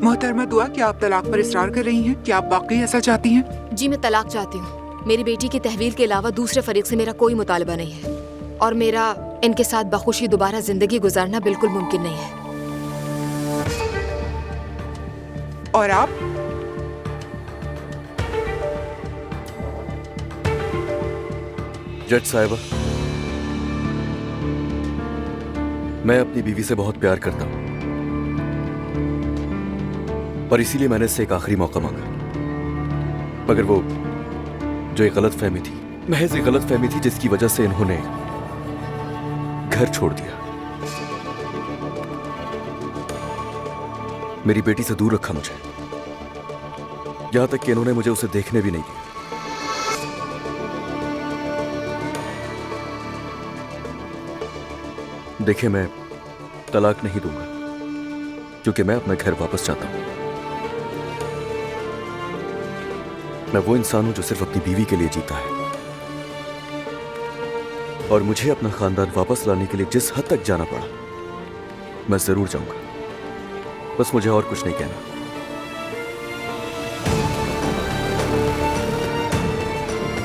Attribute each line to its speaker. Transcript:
Speaker 1: मोहतरमा दुआ, क्या आप तलाक पर इसरार कर रही हैं? क्या आप वाकई ऐसा चाहती हैं?
Speaker 2: जी, मैं तलाक चाहती हूँ। मेरी बेटी की तहवील के अलावा दूसरे फरीक से मेरा कोई मुतालबा नहीं है और मेरा इनके साथ बखुशी दोबारा जिंदगी गुजारना बिल्कुल मुमकिन नहीं है।
Speaker 1: और आप?
Speaker 3: जज साहिबा, मैं अपनी बीवी से बहुत प्यार करता हूं, पर इसीलिए मैंने इससे एक आखिरी मौका मांगा। मगर वो जो एक गलतफहमी थी, महज एक गलतफहमी थी, जिसकी वजह से इन्होंने घर छोड़ दिया, मेरी बेटी से दूर रखा मुझे, यहां तक कि इन्होंने मुझे उसे देखने भी नहीं दिया। देखिए, मैं तलाक नहीं दूंगा क्योंकि मैं अपना घर वापस चाहता हूं। मैं वो इंसान हूं जो सिर्फ अपनी बीवी के लिए जीता है, और मुझे अपना खानदान वापस लाने के लिए जिस हद तक जाना पड़ा मैं जरूर जाऊंगा। बस मुझे और कुछ नहीं कहना।